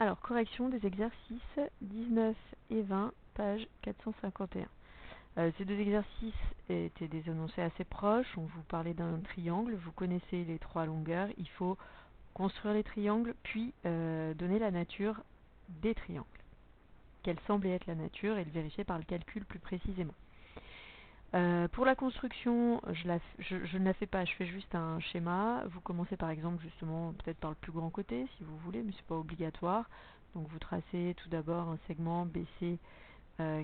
Alors, correction des exercices 19 et 20, page 451. Ces deux exercices étaient des énoncés assez proches. On vous parlait d'un triangle, vous connaissez les trois longueurs. Il faut construire les triangles, puis donner la nature des triangles. Quelle semblait être la nature et le vérifier par le calcul plus précisément. Pour la construction, je ne la fais pas, je fais juste un schéma. Vous commencez par exemple justement peut-être par le plus grand côté si vous voulez, mais ce n'est pas obligatoire. Donc vous tracez tout d'abord un segment BC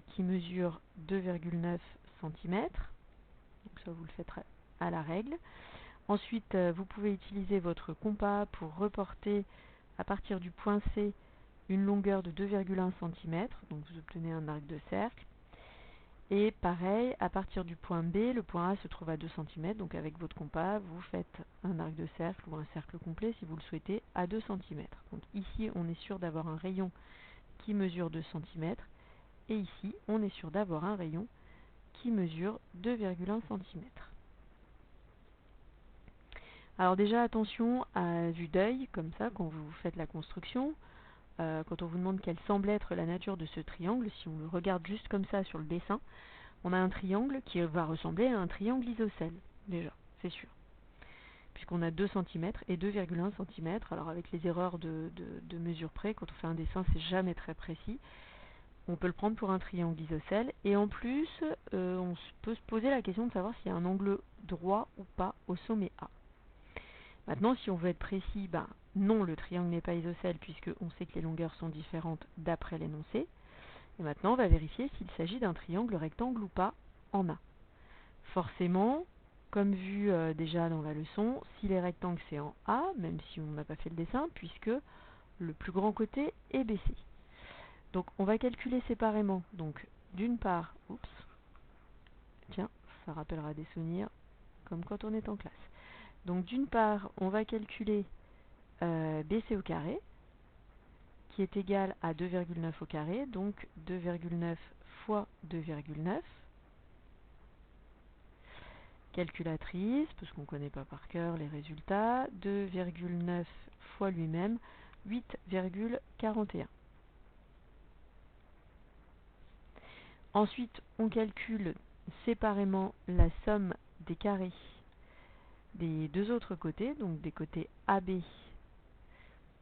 qui mesure 2,9 cm. Donc ça vous le faites à la règle. Ensuite vous pouvez utiliser votre compas pour reporter à partir du point C une longueur de 2,1 cm. Donc vous obtenez un arc de cercle. Et pareil, à partir du point B, le point A se trouve à 2 cm, donc avec votre compas, vous faites un arc de cercle ou un cercle complet si vous le souhaitez à 2 cm. Donc ici, on est sûr d'avoir un rayon qui mesure 2 cm, et ici, on est sûr d'avoir un rayon qui mesure 2,1 cm. Alors déjà, attention à vue d'œil, comme ça, quand vous faites la construction. Quand on vous demande quelle semble être la nature de ce triangle, si on le regarde juste comme ça sur le dessin, on a un triangle qui va ressembler à un triangle isocèle, déjà, c'est sûr. Puisqu'on a 2 cm et 2,1 cm. Alors avec les erreurs de mesure près, quand on fait un dessin, c'est jamais très précis. On peut le prendre pour un triangle isocèle. Et en plus, on peut se poser la question de savoir s'il y a un angle droit ou pas au sommet A. Maintenant, si on veut être précis, non, le triangle n'est pas isocèle puisqu'on sait que les longueurs sont différentes d'après l'énoncé. Et maintenant, on va vérifier s'il s'agit d'un triangle rectangle ou pas en A. Forcément, comme vu déjà dans la leçon, si les rectangles c'est en A, même si on n'a pas fait le dessin, puisque le plus grand côté est BC. Donc on va calculer séparément. Donc d'une part, tiens, ça rappellera des souvenirs comme quand on est en classe. Donc d'une part, on va calculer BC au carré, qui est égal à 2,9 au carré, donc 2,9 fois 2,9. Calculatrice, parce qu'on ne connaît pas par cœur les résultats, 2,9 fois lui-même, 8,41. Ensuite, on calcule séparément la somme des carrés des deux autres côtés, donc des côtés AB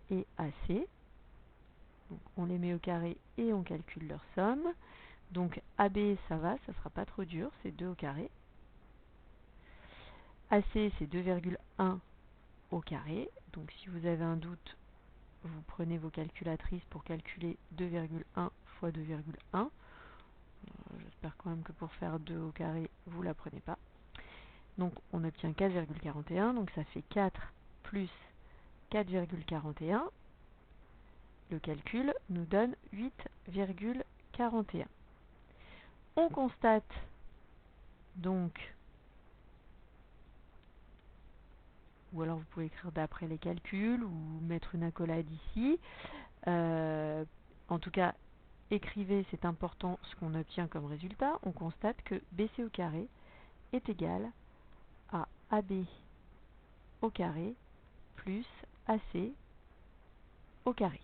et AC. Donc, on les met au carré et on calcule leur somme. Donc AB, ça va, ça ne sera pas trop dur, c'est 2 au carré. AC, c'est 2,1 au carré. Donc si vous avez un doute, vous prenez vos calculatrices pour calculer 2,1 fois 2,1. J'espère quand même que pour faire 2 au carré, vous ne la prenez pas. Donc on obtient 4,41, donc ça fait 4 plus 4,41. Le calcul nous donne 8,41. On constate donc, ou alors vous pouvez écrire d'après les calculs ou mettre une accolade ici. En tout cas, écrivez, c'est important, ce qu'on obtient comme résultat. On constate que BC au carré est égal à AB au carré plus AC au carré.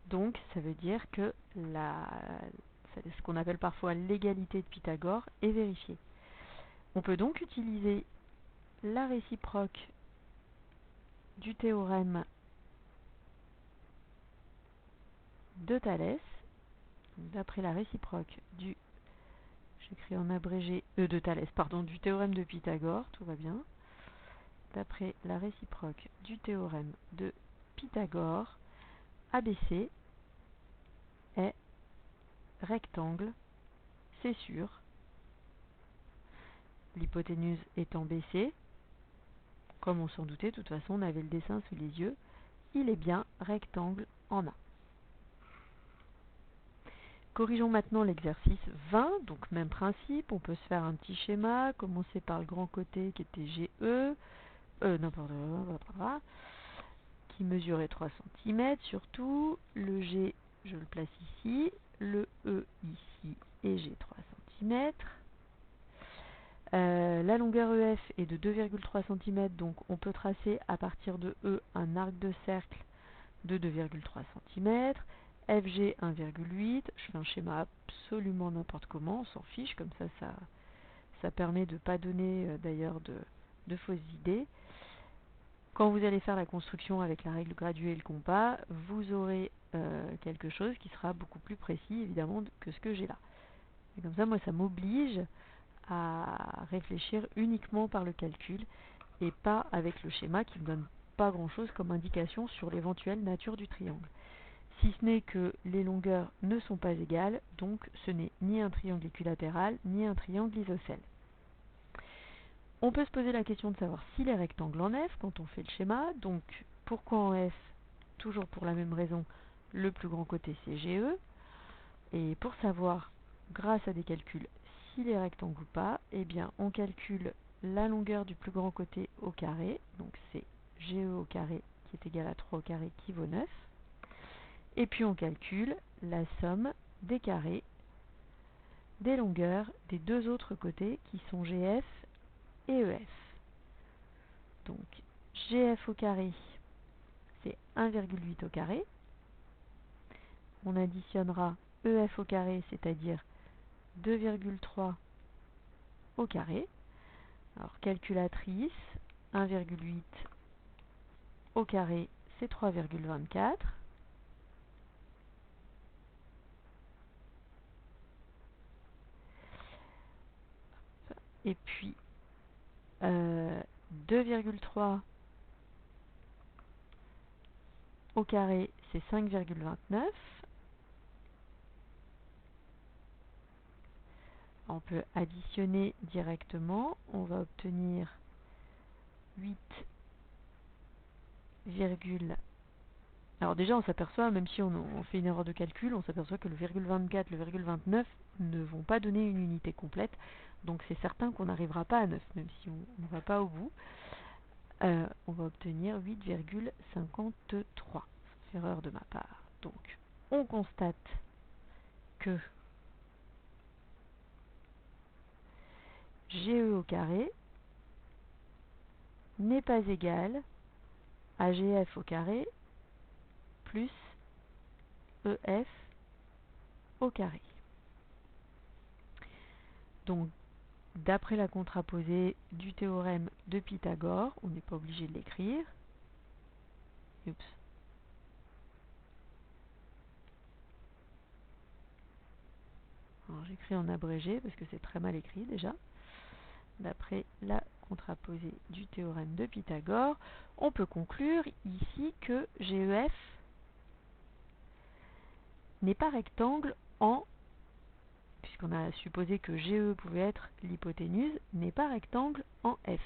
Donc, ça veut dire que ce qu'on appelle parfois l'égalité de Pythagore est vérifiée. On peut donc utiliser la réciproque du théorème de Thalès, d'après la réciproque du, j'écris en abrégé, de Thalès, pardon, du théorème de Pythagore, tout va bien. D'après la réciproque du théorème de Pythagore, ABC est rectangle, c'est sûr. L'hypoténuse étant BC, comme on s'en doutait, de toute façon on avait le dessin sous les yeux, il est bien rectangle en A. Corrigeons maintenant l'exercice 20, donc même principe, on peut se faire un petit schéma, commencer par le grand côté qui était GE, qui mesurait 3 cm surtout, le G je le place ici, le E ici et j'ai 3 cm. La longueur EF est de 2,3 cm, donc on peut tracer à partir de E un arc de cercle de 2,3 cm, FG 1,8. Je fais un schéma absolument n'importe comment, on s'en fiche, comme ça permet de ne pas donner d'ailleurs de fausses idées. Quand vous allez faire la construction avec la règle graduée et le compas, vous aurez quelque chose qui sera beaucoup plus précis évidemment que ce que j'ai là. Et comme ça, moi, ça m'oblige à réfléchir uniquement par le calcul et pas avec le schéma qui ne me donne pas grand-chose comme indication sur l'éventuelle nature du triangle. Si ce n'est que les longueurs ne sont pas égales, donc ce n'est ni un triangle équilatéral, ni un triangle isocèle. On peut se poser la question de savoir s'il est rectangle en F quand on fait le schéma. Donc, pourquoi en F? Toujours pour la même raison, le plus grand côté c'est GE. Et pour savoir, grâce à des calculs, s'il est rectangle ou pas, eh bien, on calcule la longueur du plus grand côté au carré. Donc, c'est GE au carré qui est égal à 3 au carré qui vaut 9. Et puis, on calcule la somme des carrés des longueurs des deux autres côtés qui sont GF et EF. Donc, GF au carré, c'est 1,8 au carré. On additionnera EF au carré, c'est-à-dire 2,3 au carré. Alors, calculatrice, 1,8 au carré, c'est 3,24. Et puis, 2,3 au carré, c'est 5,29. On peut additionner directement. On va obtenir 8, alors déjà on s'aperçoit, même si on fait une erreur de calcul, on s'aperçoit que le virgule 24, le virgule 29 ne vont pas donner une unité complète. Donc c'est certain qu'on n'arrivera pas à 9, même si on ne va pas au bout. On va obtenir 8,53. Erreur de ma part. Donc on constate que GE au carré n'est pas égal à GF au carré plus EF au carré. Donc, d'après la contraposée du théorème de Pythagore, on n'est pas obligé de l'écrire. Oups. Alors, j'écris en abrégé parce que c'est très mal écrit déjà. D'après la contraposée du théorème de Pythagore, on peut conclure ici que GEF n'est pas rectangle en, puisqu'on a supposé que GE pouvait être l'hypoténuse, n'est pas rectangle en F.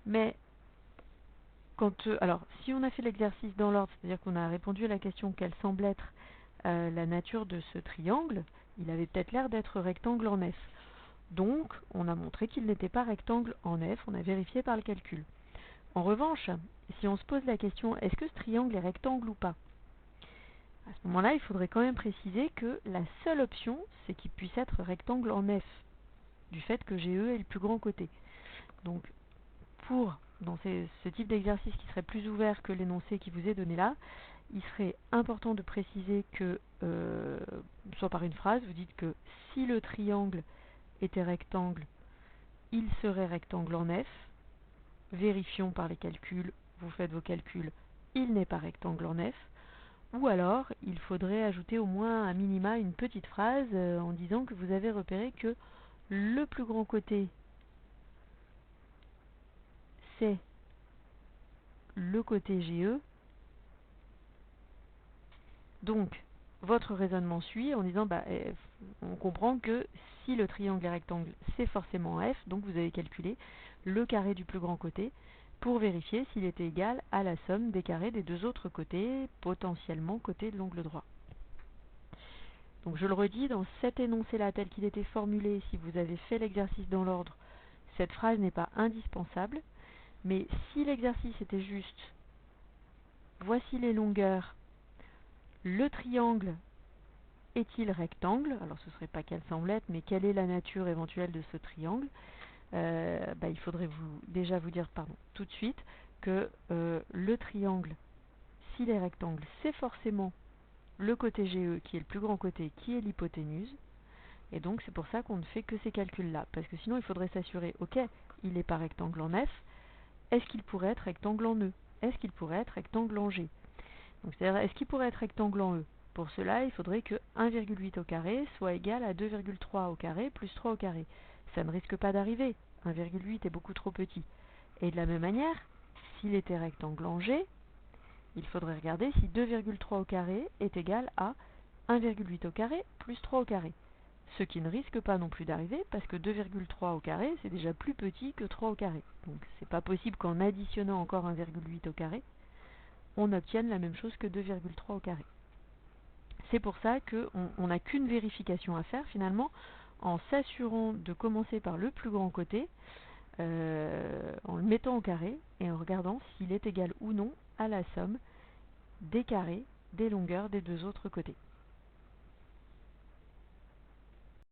Mais alors, si on a fait l'exercice dans l'ordre, c'est-à-dire qu'on a répondu à la question quelle semble être la nature de ce triangle, il avait peut-être l'air d'être rectangle en F. Donc, on a montré qu'il n'était pas rectangle en F, on a vérifié par le calcul. En revanche, si on se pose la question est-ce que ce triangle est rectangle ou pas, à ce moment-là, il faudrait quand même préciser que la seule option, c'est qu'il puisse être rectangle en F, du fait que GE est le plus grand côté. Donc, dans ce type d'exercice qui serait plus ouvert que l'énoncé qui vous est donné là, il serait important de préciser que, soit par une phrase, vous dites que si le triangle était rectangle, il serait rectangle en F. Vérifions par les calculs, vous faites vos calculs, il n'est pas rectangle en F. Ou alors, il faudrait ajouter au moins à minima une petite phrase en disant que vous avez repéré que le plus grand côté, c'est le côté GE. Donc, votre raisonnement suit en disant, on comprend que si le triangle est rectangle, c'est forcément F, donc vous avez calculé le carré du plus grand côté pour vérifier s'il était égal à la somme des carrés des deux autres côtés, potentiellement côté de l'angle droit. Donc je le redis, dans cet énoncé-là tel qu'il était formulé, si vous avez fait l'exercice dans l'ordre, cette phrase n'est pas indispensable, mais si l'exercice était juste, voici les longueurs, le triangle est-il rectangle? Alors ce ne serait pas qu'elle semble être, mais quelle est la nature éventuelle de ce triangle? il faudrait déjà vous dire tout de suite que le triangle, s'il est rectangle, c'est forcément le côté GE qui est le plus grand côté, qui est l'hypoténuse. Et donc c'est pour ça qu'on ne fait que ces calculs-là. Parce que sinon il faudrait s'assurer, ok, il n'est pas rectangle en F, est-ce qu'il pourrait être rectangle en E? Est-ce qu'il pourrait être rectangle en G? Donc c'est-à-dire, est-ce qu'il pourrait être rectangle en E? Pour cela, il faudrait que 1,8 au carré soit égal à 2,3 au carré plus 3 au carré. Ça ne risque pas d'arriver. 1,8 est beaucoup trop petit. Et de la même manière, s'il était rectangle en G, il faudrait regarder si 2,3 au carré est égal à 1,8 au carré plus 3 au carré. Ce qui ne risque pas non plus d'arriver parce que 2,3 au carré c'est déjà plus petit que 3 au carré. Donc c'est pas possible qu'en additionnant encore 1,8 au carré, on obtienne la même chose que 2,3 au carré. C'est pour ça qu'on n'a qu'une vérification à faire finalement en s'assurant de commencer par le plus grand côté, en le mettant au carré et en regardant s'il est égal ou non à la somme des carrés des longueurs des deux autres côtés.